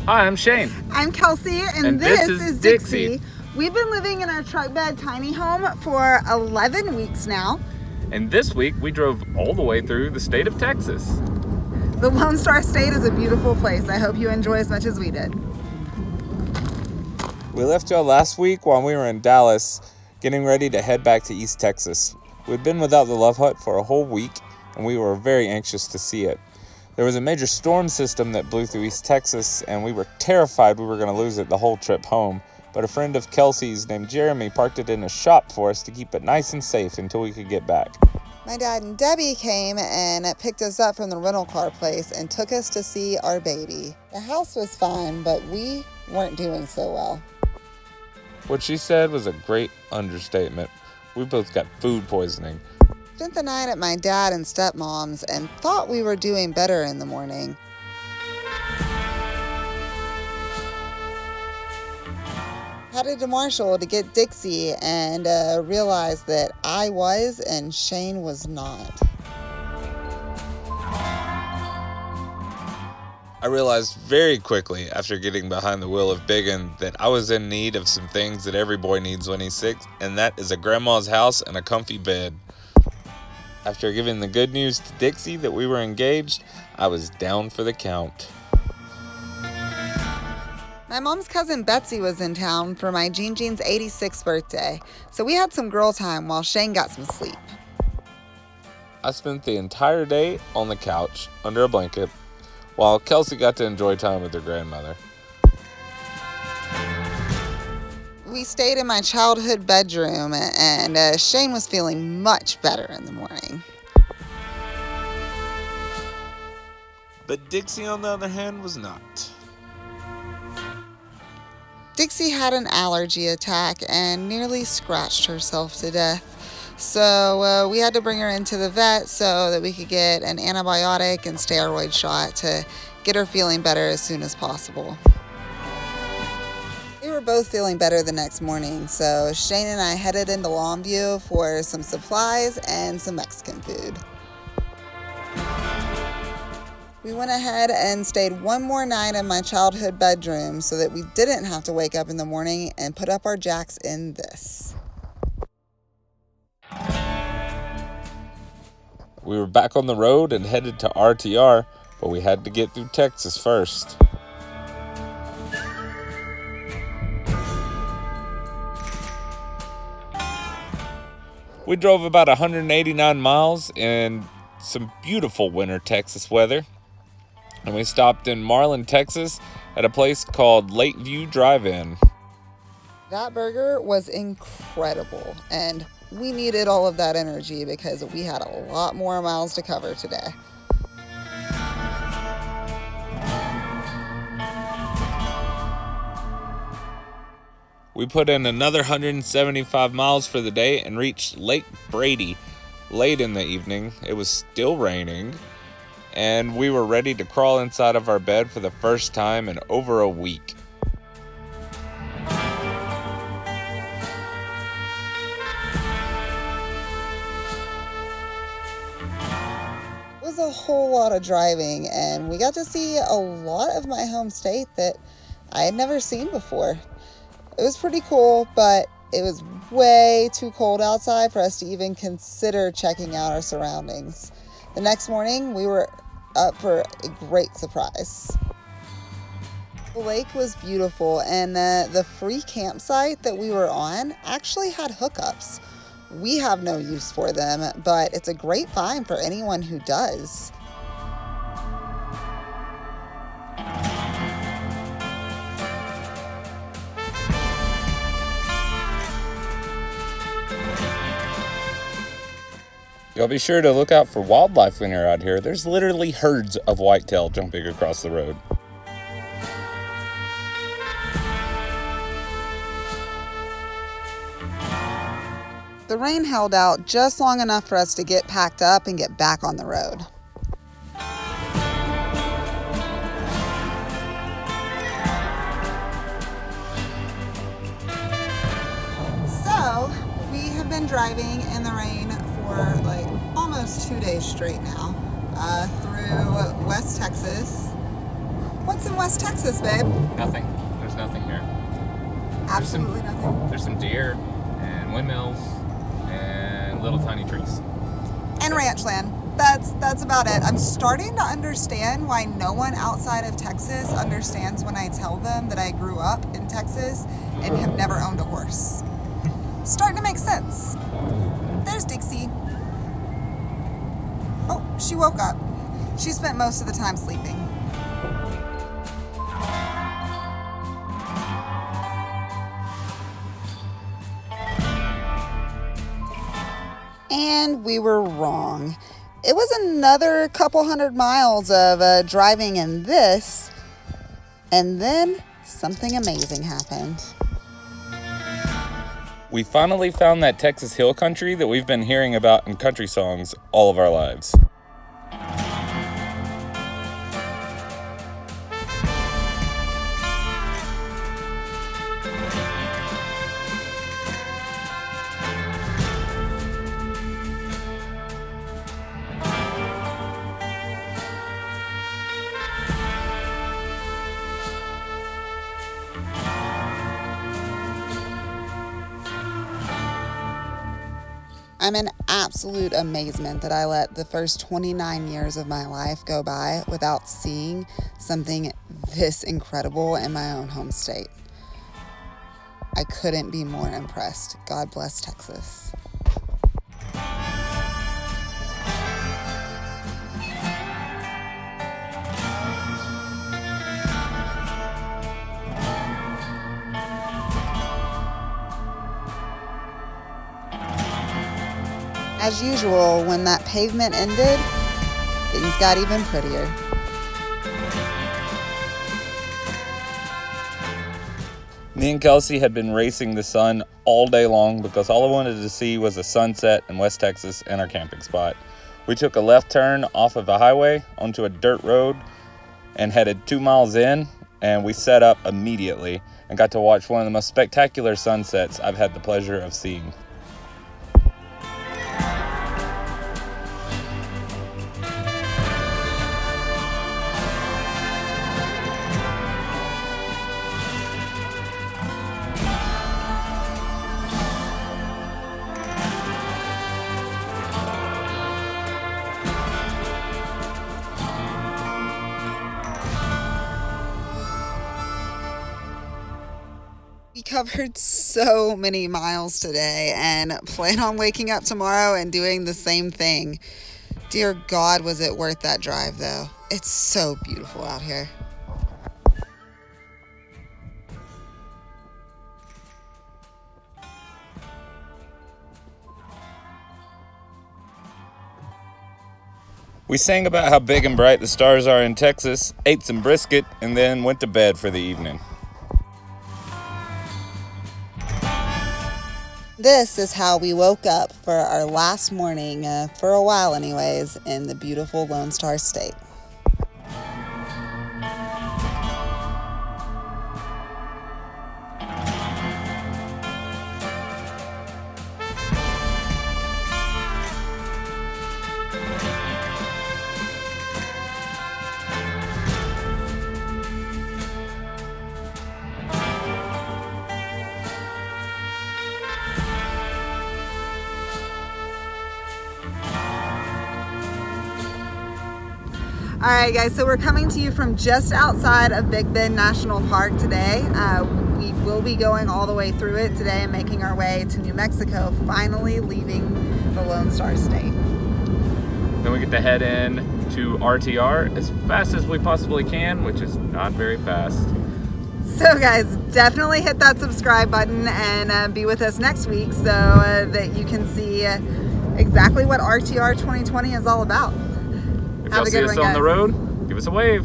Hi, I'm Shane. I'm Kelsey, and this is Dixie. We've been living in our truck bed tiny home for 11 weeks now. And this week we drove all the way through the state of Texas. The Lone Star State is a beautiful place. I hope you enjoy as much as we did. We left y'all last week while we were in Dallas, getting ready to head back to East Texas. We'd been without the Love Hut for a whole week, and we were very anxious to see it. There was a major storm system that blew through East Texas, and we were terrified we were going to lose it the whole trip home. But a friend of Kelsey's named Jeremy parked it in a shop for us to keep it nice and safe until we could get back. My dad and Debbie came and picked us up from the rental car place and took us to see our baby. The house was fine, but we weren't doing so well. What she said was a great understatement. We both got food poisoning. Spent the night at my dad and stepmom's and thought we were doing better in the morning. Headed to Marshall to get Dixie and realized that I was and Shane was not. I realized very quickly after getting behind the wheel of Biggin that I was in need of some things that every boy needs when he's 6, and that is a grandma's house and a comfy bed. After giving the good news to Dixie that we were engaged, I was down for the count. My mom's cousin Betsy was in town for my Jean's 86th birthday, so we had some girl time while Shane got some sleep. I spent the entire day on the couch under a blanket while Kelsey got to enjoy time with her grandmother. We stayed in my childhood bedroom, and Shane was feeling much better in the morning. But Dixie, on the other hand, was not. Dixie had an allergy attack and nearly scratched herself to death. So we had to bring her into the vet so that we could get an antibiotic and steroid shot to get her feeling better as soon as possible. We were both feeling better the next morning, so Shane and I headed into Longview for some supplies and some Mexican food. We went ahead and stayed one more night in my childhood bedroom so that we didn't have to wake up in the morning and put up our jacks in this. We were back on the road and headed to RTR, but we had to get through Texas first. We drove about 189 miles in some beautiful winter Texas weather, and we stopped in Marlin, Texas at a place called Lakeview Drive-In. That burger was incredible, and we needed all of that energy because we had a lot more miles to cover today. We put in another 175 miles for the day and reached Lake Brady late in the evening. It was still raining, and we were ready to crawl inside of our bed for the first time in over a week. It was a whole lot of driving, and we got to see a lot of my home state that I had never seen before. It was pretty cool, but it was way too cold outside for us to even consider checking out our surroundings. The next morning, we were up for a great surprise. The lake was beautiful, and the free campsite that we were on actually had hookups. We have no use for them, but it's a great find for anyone who does. Y'all be sure to look out for wildlife when you're out here. There's literally herds of whitetail jumping across the road. The rain held out just long enough for us to get packed up and get back on the road. So, we have been driving in the rain for like almost 2 days straight now through West Texas. What What's in West Texas, babe? Nothing. There's nothing here. Absolutely nothing. There's some deer and windmills and little tiny trees. And ranch land. That's about it. I'm starting to understand why no one outside of Texas understands when I tell them that I grew up in Texas and have never owned a horse. Starting to make sense. There's Dixie. Oh, she woke up. She spent most of the time sleeping. And we were wrong. It was another couple 100 miles of driving in this, and then something amazing happened. We finally found that Texas hill country that we've been hearing about in country songs all of our lives. I'm in absolute amazement that I let the first 29 years of my life go by without seeing something this incredible in my own home state. I couldn't be more impressed. God bless Texas. As usual, when that pavement ended, things got even prettier. Me and Kelsey had been racing the sun all day long because all I wanted to see was a sunset in West Texas and our camping spot. We took a left turn off of a highway onto a dirt road and headed 2 miles in, and we set up immediately and got to watch one of the most spectacular sunsets I've had the pleasure of seeing. We covered so many miles today and plan on waking up tomorrow and doing the same thing. Dear God, was it worth that drive though? It's so beautiful out here. We sang about how big and bright the stars are in Texas, ate some brisket, and then went to bed for the evening. This is how we woke up for our last morning, for a while anyways, in the beautiful Lone Star State. All right, guys, so we're coming to you from just outside of Big Bend National Park today. We will be going all the way through it today and making our way to New Mexico, finally leaving the Lone Star State. Then we get to head in to RTR as fast as we possibly can, which is not very fast. So guys, definitely hit that subscribe button and be with us next week so that you can see exactly what RTR 2020 is all about. If y'all see us on the road, give us a wave.